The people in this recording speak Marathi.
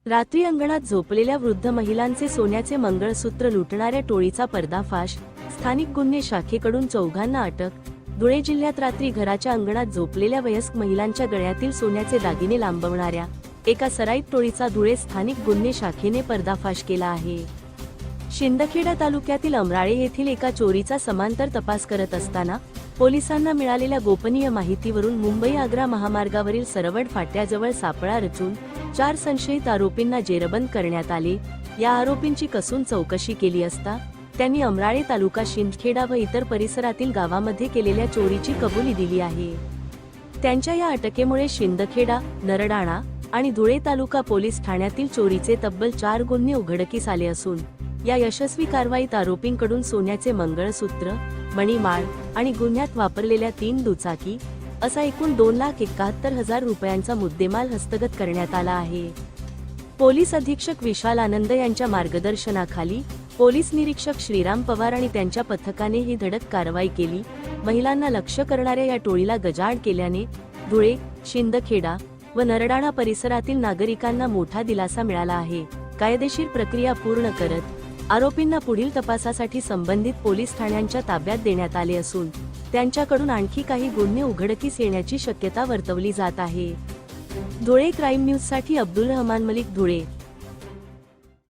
रात्री अंगणात झोपलेल्या वृद्ध महिलांचे सोन्याचे मंगळसूत्र लुटणाऱ्या टोळीचा पर्दाफाश, स्थानिक गुन्हे शाखेकडून चौघांना अटक। धुळे जिल्ह्यात रात्री घराच्या अंगणात झोपलेल्या वयस्क महिलांच्या गळ्यातील सोन्याचे दागिने लांबवणाऱ्या एका सराईत टोळीचा धुळे स्थानिक गुन्हे शाखेने पर्दाफाश केला आहे। शिंदखेडा तालुक्यातील अमराळे येथील एका चोरीचा समांतर तपास करत असताना पोलिसांना मिळालेल्या गोपनीय माहितीवरून मुंबई-आग्रा महामार्गावरील सरवड फाट्याजवळ सापळा रचून 4 संशयित आरोपींना जेरबंद करण्यात आले। या आरोपींची कसून चौकशी केली असता त्यांनी अमराळे तालुका शिंदखेडा व इतर परिसरातील गावामध्ये केलेल्या चोरीची कबुली दिली आहे। त्यांच्या या अटकेमुळे शिंदखेडा, नरडाणा आणि धुळे तालुका पोलीस ठाण्यातील चोरीचे तब्बल 4 गुन्हे उघडकीस आले असून या यशस्वी कारवाईत आरोपींकडून सोन्याचे मंगळसूत्र, मणिमाळ आणि गुन्ह्यात वापरलेल्या 3 दुचाकी असा एकूण 2,71,000 रुपयांचा मुद्देमाल हस्तगत करण्यात आला आहे। पोलीस अधीक्षक विशाल आनंद यांच्या मार्गदर्शनाखाली पोलीस निरीक्षक श्रीराम पवार आणि त्यांच्या पथकाने ही धडक कारवाई केली। महिलांना लक्ष्य करणाऱ्या या टोळीला गजाआड केल्याने धुळे, शिंदखेडा व नरडाणा परिसरातील नागरिकांना मोठा दिलासा मिळाला आहे। कायदेशीर प्रक्रिया पूर्ण करत आरोपींना पुढील तपासासाठी संबंधित पोलीस ठाण्यांच्या ताब्यात देण्यात आले असून त्यांच्याकडून आणखी काही गुन्हे उघडकीस येण्याची शक्यता वर्तवली जात आहे। धुळे क्राईम न्यूजसाठी अब्दुल रहमान मलिक, धुळे।